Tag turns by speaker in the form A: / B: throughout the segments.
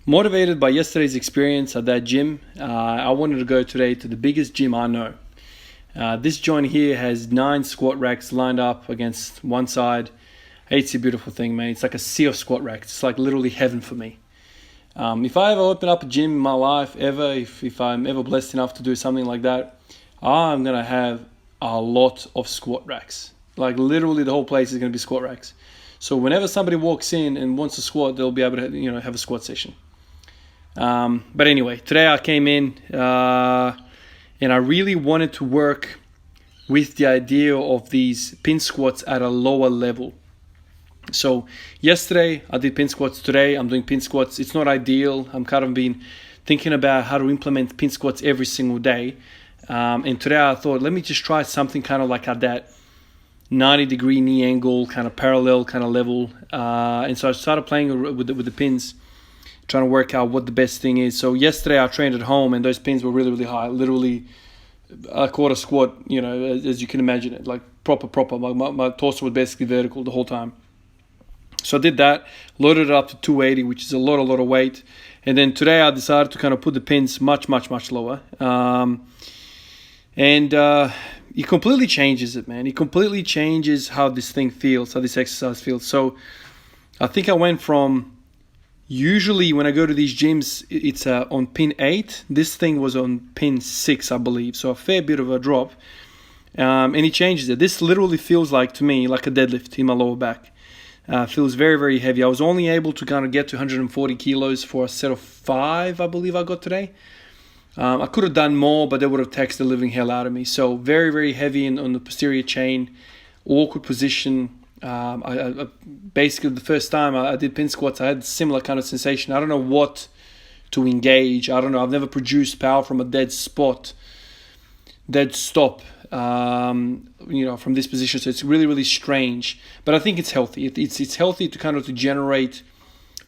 A: Motivated by yesterday's experience at that gym, I wanted to go today to the biggest gym I know. This joint here has 9 squat racks lined up against one side. It's a beautiful thing, man. It's like a sea of squat racks. It's like literally heaven for me. If I ever open up a gym in my life, if I'm ever blessed enough to do something like that, I'm going to have a lot of squat racks. Like literally the whole place is going to be squat racks. So whenever somebody walks in and wants to squat, they'll be able to have a squat session. But anyway, today I came in and I really wanted to work with the idea of these pin squats at a lower level. So yesterday I did pin squats. Today I'm doing pin squats. It's not ideal. I'm kind of been thinking about how to implement pin squats every single day. And today I thought, let me just try something kind of like at that 90-degree knee angle, kind of parallel kind of level. And so I started playing with the pins, trying to work out what the best thing is. So yesterday I trained at home and those pins were really, really high. Literally a quarter squat, as you can imagine it, like proper. My torso was basically vertical the whole time. So I did that, loaded it up to 280, which is a lot of weight. And then today I decided to kind of put the pins much lower. It completely changes it, man. It completely changes how this thing feels, how this exercise feels. So I think I went from, usually when I go to these gyms, it's on pin 8. This thing was on pin 6, I believe. So a fair bit of a drop. And it changes it. This literally feels like, to me, like a deadlift in my lower back. Feels very heavy. I was only able to kind of get to 140 kilos for a set of 5, I believe I got today. I could have done more, but they would have taxed the living hell out of me. So very heavy on the posterior chain, awkward position. I basically the first time I did pin squats, I had a similar kind of sensation. I don't know what to engage. I don't know. I've never produced power from a dead stop. From this position. So it's really strange. But I think it's healthy. It's healthy to kind of to generate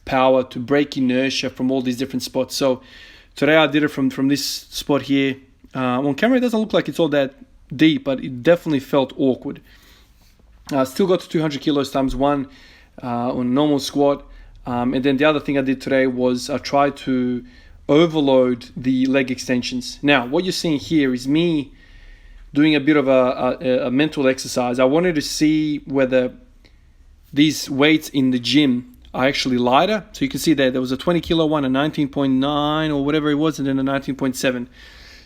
A: power, to break inertia from all these different spots. So today I did it from this spot here. On camera it doesn't look like it's all that deep, but it definitely felt awkward. I still got to 200 kilos times 1 on normal squat. And then the other thing I did today was I tried to overload the leg extensions. Now, what you're seeing here is me doing a bit of a mental exercise. I wanted to see whether these weights in the gym are actually lighter. So you can see there was a 20 kilo one, a 19.9 or whatever it was, and then a 19.7,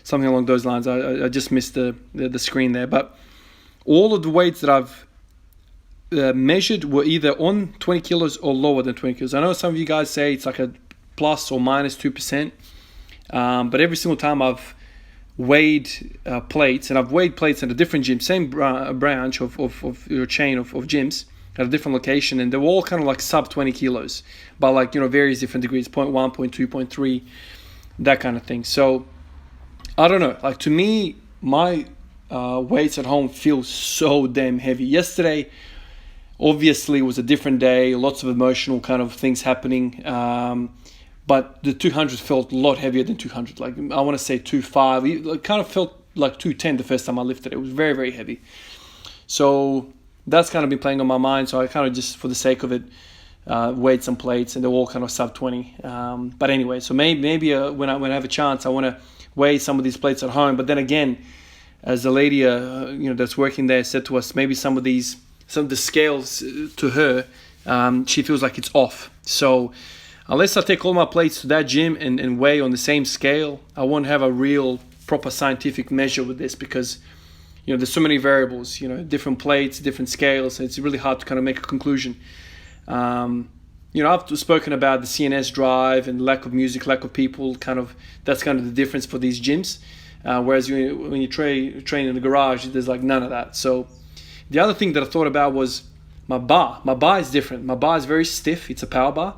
A: something along those lines. I just missed the screen there. But all of the weights that I've measured were either on 20 kilos or lower than 20 kilos. I know some of you guys say it's like a plus or minus 2%. But every single time I've weighed plates, and I've weighed plates at a different gym, same branch of your chain of gyms at a different location, and they were all kind of like sub 20 kilos, but like, various different degrees, 0.1, 0.2, 0.3, that kind of thing. So I don't know, like to me, my weights at home feel so damn heavy. Yesterday, obviously, was a different day, lots of emotional kind of things happening. But the 200 felt a lot heavier than 200. Like I want to say 205. It kind of felt like 210 the first time I lifted it. It was very heavy. So that's kind of been playing on my mind. So I kind of just, for the sake of it, weighed some plates, and they're all kind of sub 20. But anyway, so maybe when I have a chance, I want to weigh some of these plates at home. But then again, as the lady that's working there said to us, maybe some of the scales to her, she feels like it's off. So unless I take all my plates to that gym and weigh on the same scale, I won't have a real proper scientific measure with this, because there's so many variables, different plates, different scales. So it's really hard to kind of make a conclusion. I've spoken about the CNS drive and lack of music, lack of people. That's kind of the difference for these gyms. Whereas when you train in the garage, there's like none of that. So the other thing that I thought about was my bar. My bar is different. My bar is very stiff. It's a power bar.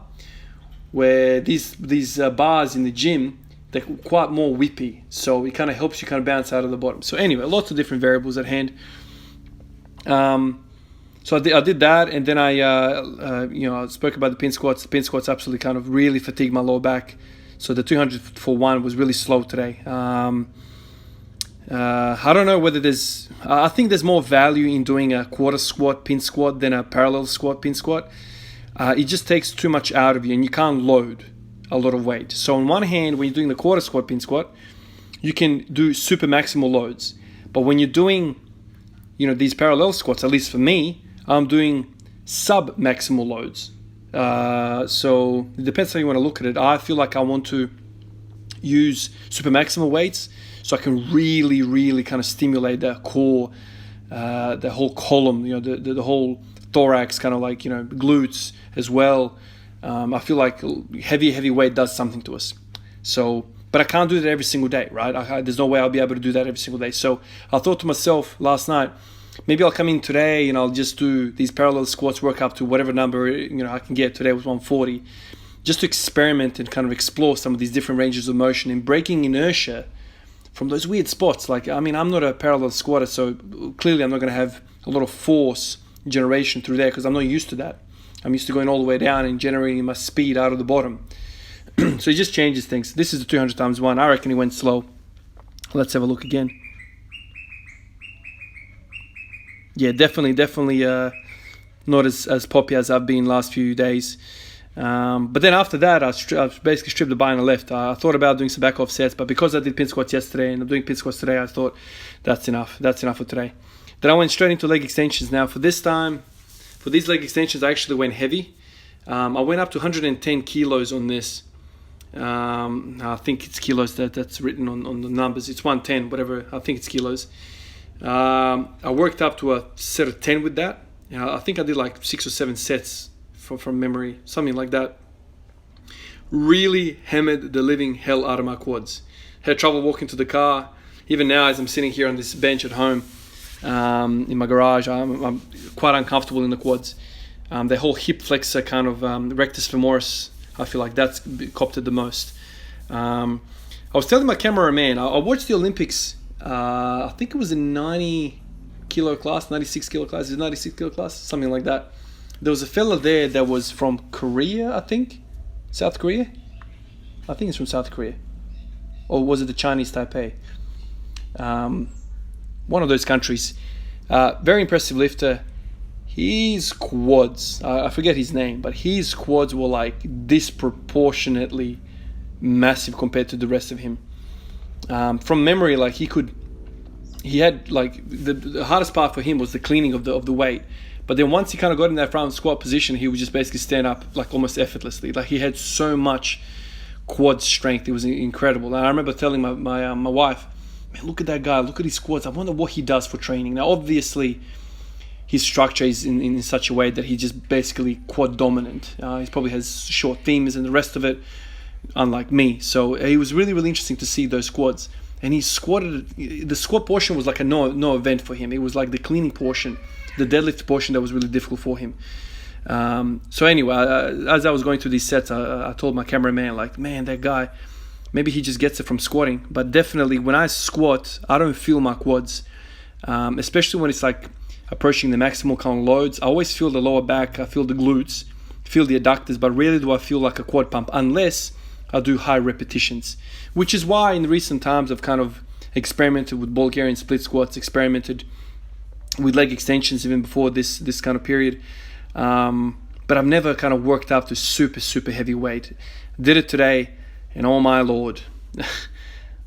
A: Where these bars in the gym, they're quite more whippy, so it kind of helps you kind of bounce out of the bottom. So anyway, lots of different variables at hand. So I did that, and then I spoke about the pin squats. The pin squats absolutely kind of really fatigued my lower back. So the 200 for 1 was really slow today. I don't know whether I think there's more value in doing a quarter squat pin squat than a parallel squat pin squat. It just takes too much out of you, and you can't load. a lot of weight. So on one hand, when you're doing the quarter squat, pin squat, you can do super maximal loads. But when you're doing, these parallel squats, at least for me, I'm doing sub maximal loads. So it depends how you want to look at it. I feel like I want to use super maximal weights so I can really, really kind of stimulate the core, the whole column, the whole thorax, kind of like, glutes as well. I feel like heavy weight does something to us. So, but I can't do that every single day, right? There's no way I'll be able to do that every single day. So I thought to myself last night, maybe I'll come in today and I'll just do these parallel squats, work up to whatever number I can get. Today was 140, just to experiment and kind of explore some of these different ranges of motion and breaking inertia from those weird spots. Like, I'm not a parallel squatter, so clearly I'm not going to have a lot of force generation through there because I'm not used to that. I'm used to going all the way down and generating my speed out of the bottom. So it just changes things. This is the 200 times one. I reckon he went slow. Let's have a look again. Yeah, definitely not as poppy as I've been last few days. But then after that, I basically stripped the bar and I left. I thought about doing some back off sets, but because I did pin squats yesterday and I'm doing pin squats today, I thought that's enough. That's enough for today. Then I went straight into leg extensions. Now for this time, for these leg extensions, I actually went heavy. I went up to 110 kilos on this. I think it's kilos that's written on the numbers. It's 110, whatever. I think it's kilos. I worked up to a set of 10 with that. I think I did like 6 or 7 sets from memory, something like that. Really hammered the living hell out of my quads. Had trouble walking to the car. Even now, as I'm sitting here on this bench at home, in my garage, I'm quite uncomfortable in the quads. The whole hip flexor kind of rectus femoris, I feel like that's copped it the most. I was telling my cameraman, I watched the Olympics. I think it was in 96 kilo class, is it 96 kilo class? Something like that. There was a fella there that was from Korea, I think. South Korea? I think it's from South Korea. Or was it the Chinese Taipei? One of those countries. Very impressive lifter. His quads, I forget his name, but his quads were like disproportionately massive compared to the rest of him. From memory, like he had like the hardest part for him was the cleaning of the weight. But then once he kind of got in that front squat position, he would just basically stand up like almost effortlessly. Like he had so much quad strength, it was incredible. And I remember telling my wife, man, look at that guy, look at his quads. I wonder what he does for training. Now, obviously, his structure is in such a way that he's just basically quad dominant. He probably has short femurs and the rest of it, unlike me. So it was really, really interesting to see those quads. And he squatted, the squat portion was like a no event for him. It was like the cleaning portion, the deadlift portion that was really difficult for him. So anyway, as I was going through these sets, I told my cameraman, like, man, that guy, maybe he just gets it from squatting. But definitely when I squat, I don't feel my quads, especially when it's like approaching the maximal kind of loads. I always feel the lower back, I feel the glutes, feel the adductors, but rarely do I feel like a quad pump unless I do high repetitions, which is why in recent times I've kind of experimented with Bulgarian split squats, experimented with leg extensions even before this kind of period. But I've never kind of worked up to super heavy weight. Did it today, and oh my lord,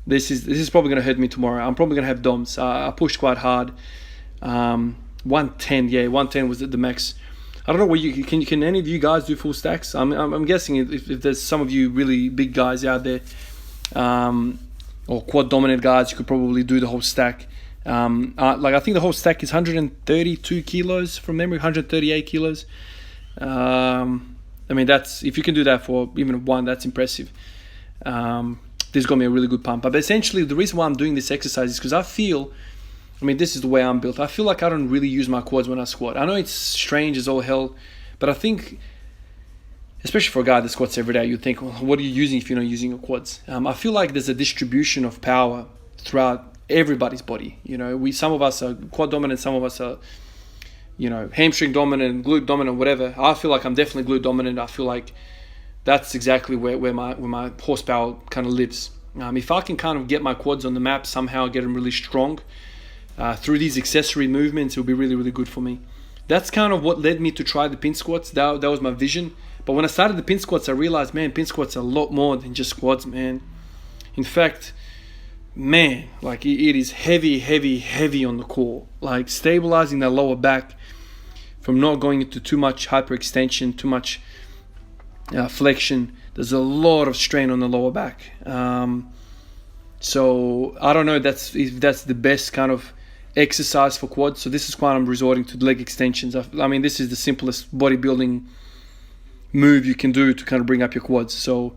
A: this is probably going to hurt me tomorrow. I'm probably going to have DOMs. I pushed quite hard. 110 was the max. I don't know what can any of you guys do full stacks? I'm guessing if there's some of you really big guys out there, or quad dominant guys, you could probably do the whole stack. I think the whole stack is 132 kilos from memory, 138 kilos. That's, if you can do that for even one, that's impressive. This is gonna be a really good pump. But essentially, the reason why I'm doing this exercise is because I feel, this is the way I'm built. I feel like I don't really use my quads when I squat. I know it's strange as all hell, but I think, especially for a guy that squats every day, you'd think, well, what are you using if you're not using your quads? I feel like there's a distribution of power throughout everybody's body. Some of us are quad dominant, some of us are, hamstring dominant, glute dominant, whatever. I feel like I'm definitely glute dominant. I feel like that's exactly where my horsepower kind of lives. If I can kind of get my quads on the map, somehow get them really strong, through these accessory movements, it will be really, really good for me. That's kind of what led me to try the pin squats. That was my vision. But when I started the pin squats, I realized, man, pin squats are a lot more than just squats, man. In fact, man, like it is heavy on the core. Like stabilizing that lower back from not going into too much hyperextension, too much flexion. There's a lot of strain on the lower back. So I don't know if that's the best kind of exercise for quads. So this is why I'm resorting to leg extensions. I mean, this is the simplest bodybuilding move you can do to kind of bring up your quads. So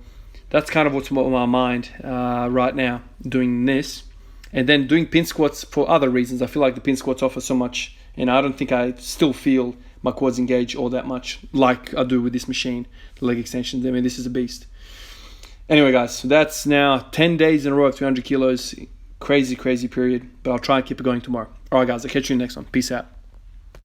A: that's kind of what's on my mind right now, doing this. And then doing pin squats for other reasons. I feel like the pin squats offer so much, and I don't think I still feel my quads engage all that much like I do with this machine, the leg extensions. I mean, this is a beast. Anyway, guys, so that's now 10 days in a row of 300 kilos. Crazy period, but I'll try and keep it going tomorrow. All right, guys, I'll catch you in the next one. Peace out.